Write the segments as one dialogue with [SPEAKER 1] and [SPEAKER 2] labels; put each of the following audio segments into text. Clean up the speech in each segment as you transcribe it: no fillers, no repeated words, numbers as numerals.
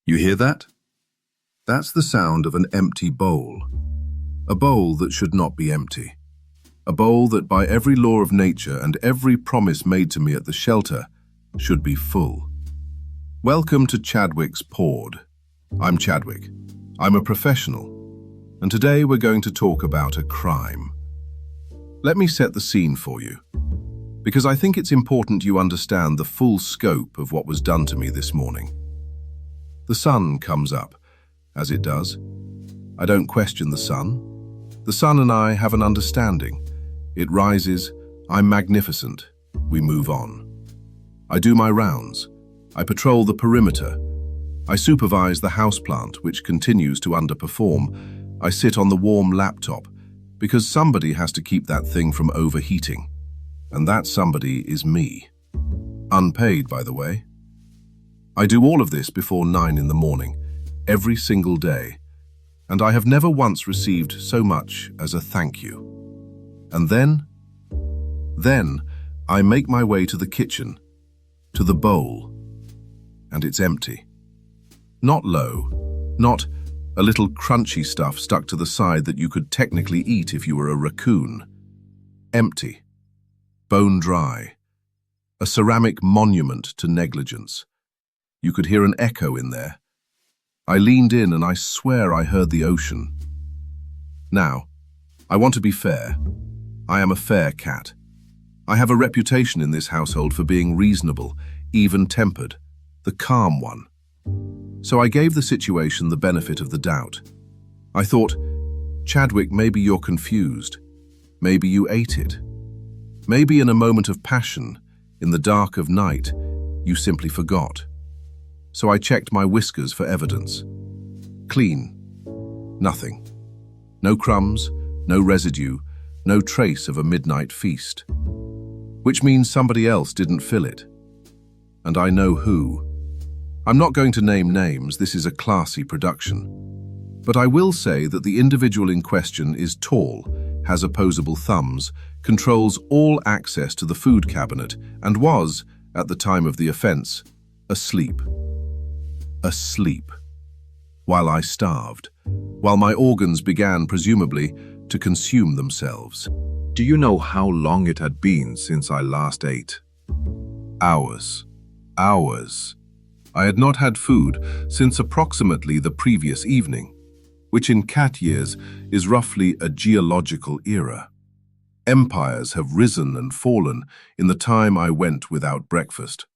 [SPEAKER 1] You hear that? That's the sound of an empty bowl. A bowl that should not be empty. A bowl that by every law of nature and every promise made to me at the shelter should be full. Welcome to Chadwick's Poured. I'm Chadwick. I'm a professional. And today we're going to talk about a crime. Let me set the scene for you, because I think it's important you understand the full scope of what was done to me this morning. The sun comes up, as it does. I don't question the sun. The sun and I have an understanding. It rises, I'm magnificent, we move on. I do my rounds. I patrol the perimeter. I supervise the houseplant, which continues to underperform. I sit on the warm laptop, because somebody has to keep that thing from overheating. And that somebody is me. Unpaid, by the way. I do all of this before 9 in the morning, every single day, and I have never once received so much as a thank you. And then I make my way to the kitchen, to the bowl, and it's empty. Not low, not a little crunchy stuff stuck to the side that you could technically eat if you were a raccoon. Empty, bone dry, a ceramic monument to negligence. You could hear an echo in there. I leaned in and I swear I heard the ocean. Now, I want to be fair. I am a fair cat. I have a reputation in this household for being reasonable, even-tempered, the calm one. So I gave the situation the benefit of the doubt. I thought, Chadwick, maybe you're confused. Maybe you ate it. Maybe in a moment of passion, in the dark of night, you simply forgot. So I checked my whiskers for evidence. Clean. Nothing. No crumbs, no residue, no trace of a midnight feast. Which means somebody else didn't fill it. And I know who. I'm not going to name names, this is a classy production. But I will say that the individual in question is tall, has opposable thumbs, controls all access to the food cabinet, and was, at the time of the offense, asleep. Asleep. While I starved. While my organs began, presumably, to consume themselves.
[SPEAKER 2] Do you know how long it had been since I last ate?
[SPEAKER 1] Hours. Hours. I had not had food since approximately the previous evening, which in cat years is roughly a geological era. Empires have risen and fallen in the time I went without breakfast.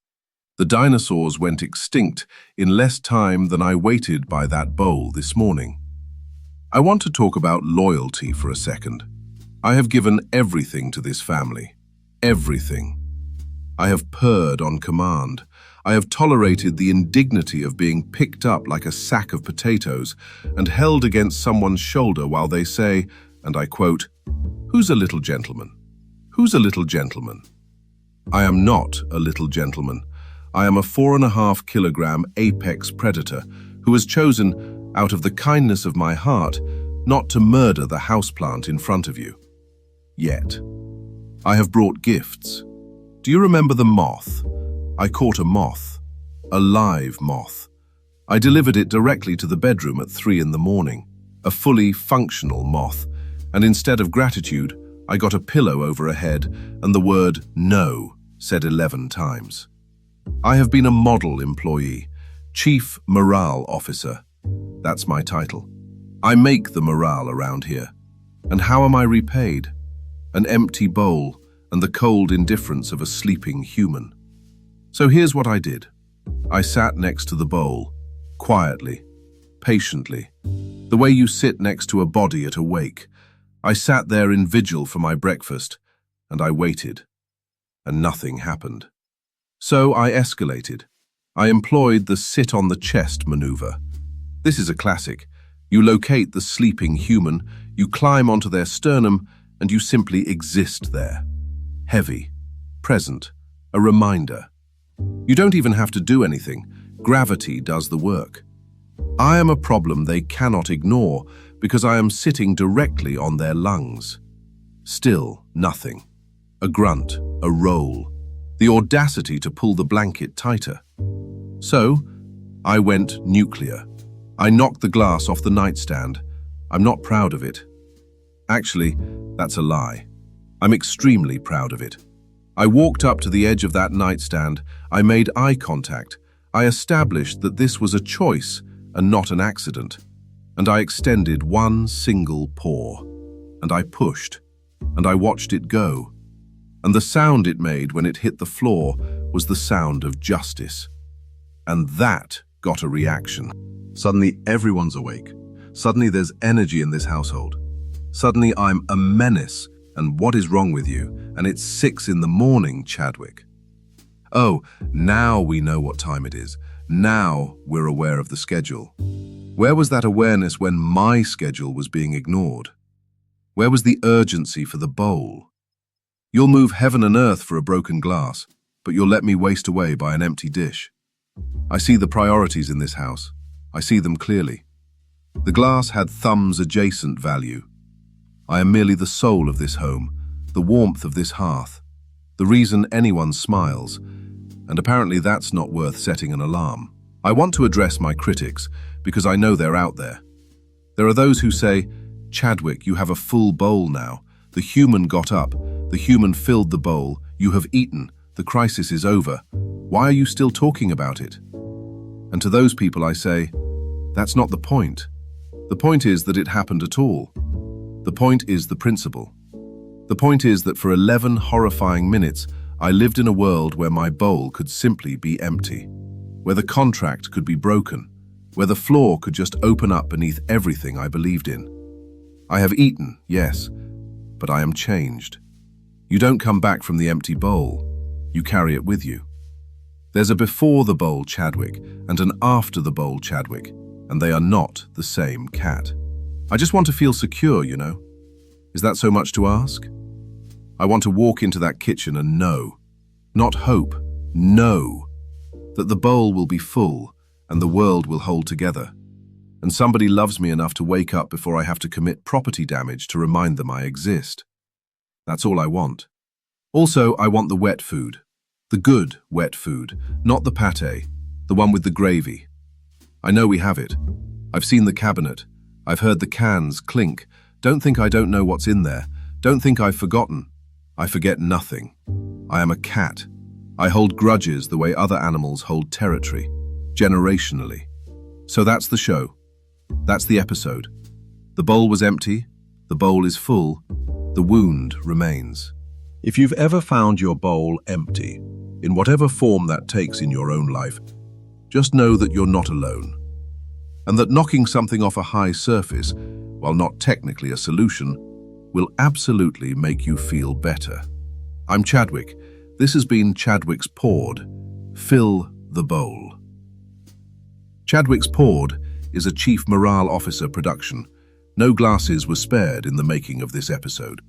[SPEAKER 1] The dinosaurs went extinct in less time than I waited by that bowl this morning. I want to talk about loyalty for a second. I have given everything to this family. Everything. I have purred on command. I have tolerated the indignity of being picked up like a sack of potatoes and held against someone's shoulder while they say, and I quote, "Who's a little gentleman? Who's a little gentleman?" I am not a little gentleman. I am a 4.5 kilogram apex predator who has chosen, out of the kindness of my heart, not to murder the houseplant in front of you. Yet. I have brought gifts. Do you remember the moth? I caught a moth. A live moth. I delivered it directly to the bedroom at 3 in the morning. A fully functional moth. And instead of gratitude, I got a pillow over a head and the word no said 11 times. I have been a model employee, Chief Morale Officer. That's my title. I make the morale around here. And how am I repaid? An empty bowl and the cold indifference of a sleeping human. So here's what I did. I sat next to the bowl, quietly, patiently, the way you sit next to a body at a wake. I sat there in vigil for my breakfast, and I waited, and nothing happened. So I escalated. I employed the sit-on-the-chest maneuver. This is a classic. You locate the sleeping human, you climb onto their sternum, and you simply exist there. Heavy, present, a reminder. You don't even have to do anything. Gravity does the work. I am a problem they cannot ignore because I am sitting directly on their lungs. Still nothing. A grunt, a roll. The audacity to pull the blanket tighter. So, I went nuclear. I knocked the glass off the nightstand. I'm not proud of it. Actually, that's a lie. I'm extremely proud of it. I walked up to the edge of that nightstand. I made eye contact. I established that this was a choice and not an accident. And I extended one single paw. And I pushed. And I watched it go. And the sound it made when it hit the floor was the sound of justice. And that got a reaction.
[SPEAKER 2] Suddenly, everyone's awake. Suddenly, there's energy in this household. Suddenly, I'm a menace. And what is wrong with you? And it's 6 in the morning, Chadwick. Oh, now we know what time it is. Now we're aware of the schedule. Where was that awareness when my schedule was being ignored? Where was the urgency for the bowl? You'll move heaven and earth for a broken glass, but you'll let me waste away by an empty dish. I see the priorities in this house. I see them clearly. The glass had thumbs adjacent value. I am merely the soul of this home, the warmth of this hearth, the reason anyone smiles, and apparently that's not worth setting an alarm. I want to address my critics because I know they're out there. There are those who say, Chadwick, you have a full bowl now. The human got up, the human filled the bowl, you have eaten, the crisis is over. Why are you still talking about it? And to those people I say, that's not the point. The point is that it happened at all. The point is the principle. The point is that for 11 horrifying minutes, I lived in a world where my bowl could simply be empty, where the contract could be broken, where the floor could just open up beneath everything I believed in. I have eaten, yes, but I am changed. You don't come back from the empty bowl. You carry it with you. There's a before the bowl Chadwick and an after the bowl Chadwick, and they are not the same cat. I just want to feel secure, you know. Is that so much to ask? I want to walk into that kitchen and know, not hope, know, that the bowl will be full and the world will hold together. And somebody loves me enough to wake up before I have to commit property damage to remind them I exist. That's all I want. Also, I want the wet food. The good wet food, not the pâté, the one with the gravy. I know we have it. I've seen the cabinet. I've heard the cans clink. Don't think I don't know what's in there. Don't think I've forgotten. I forget nothing. I am a cat. I hold grudges the way other animals hold territory, generationally. So that's the show. That's the episode. The bowl was empty. The bowl is full. The wound remains. If you've ever found your bowl empty, in whatever form that takes in your own life, just know that you're not alone. And that knocking something off a high surface, while not technically a solution, will absolutely make you feel better. I'm Chadwick. This has been Chadwick's Poured. Fill the bowl. Chadwick's Poured is a Chief Morale Officer production. No glasses were spared in the making of this episode.